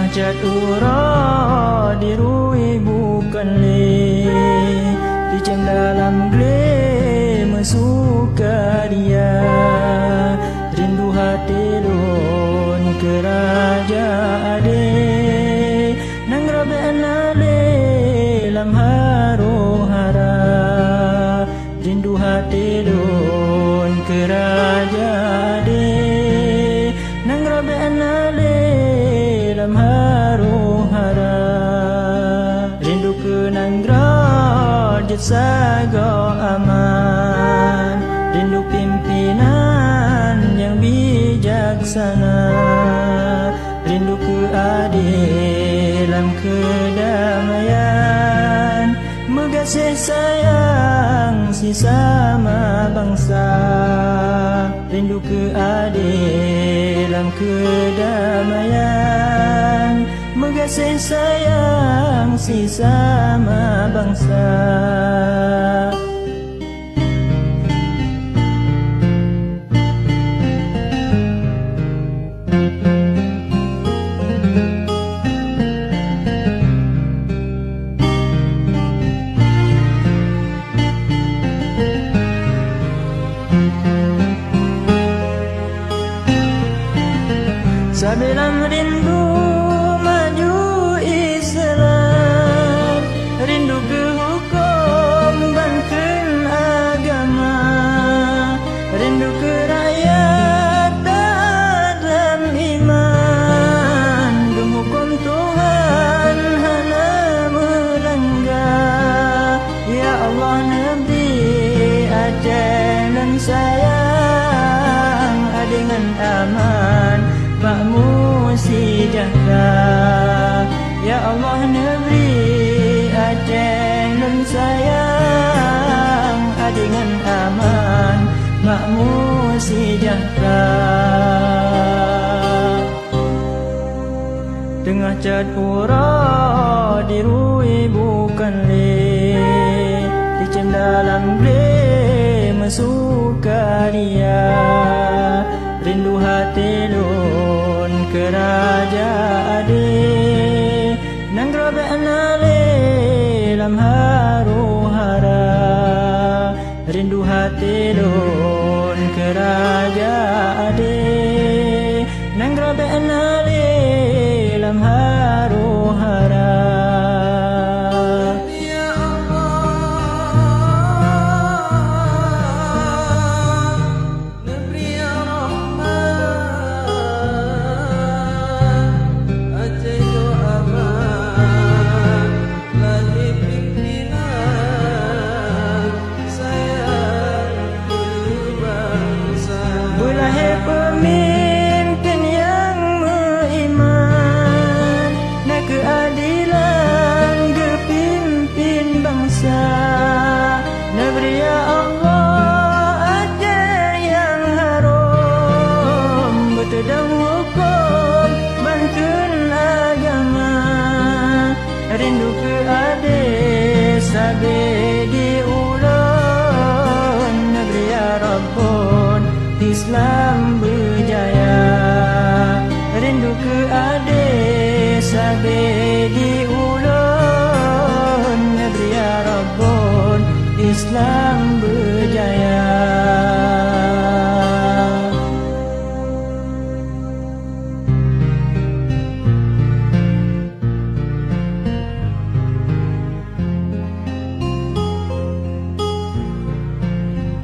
cat ura dirui bukan le, dicem dalam gle mesuka dia. Rindu hati don ke raja ade, nang rabe anale lam haro hara. Rindu hati don ke raja ade, nang rabe anale lam haro hara. Rindu ke nang rajat sago aman, rindu pimpinan yang bijaksana. Rindu ke adil dalam kedamaian, mengasih sayang sesama bangsa. Rindu ke adil dalam kedamaian, mengasih sayang sesama bangsa. Sabilang rindu maju Islam, rindu ke hukum bangkit agama, rindu ke rakyat dalam iman, hukum Tuhan hana melanggar. Ya Allah Nabi Aceh dan sayang dengan aman makmu sejahtera. Ya Allah Negeri Aceh dan sayang dengan aman makmu sejahtera. Tengah cat ura dirui bukan le, dicem dalam gle mesuka dia. Rindu hati lun ke raja ade, nang rabe anale lam haru hara. Rindu hati lun ke raja ade, nang rabe anale lam haru hara. Pemimpin yang beriman, nak keadilan kepimpin bangsa. Negeri ya Allah Aceh yang harum, bertedang hukum bangkit agama. Rindu ke adil sabi diulun, negeri ya Rabbun Islam berjaya. Rindu ke adil sabi diulun, negeri ya Rabbun Islam berjaya.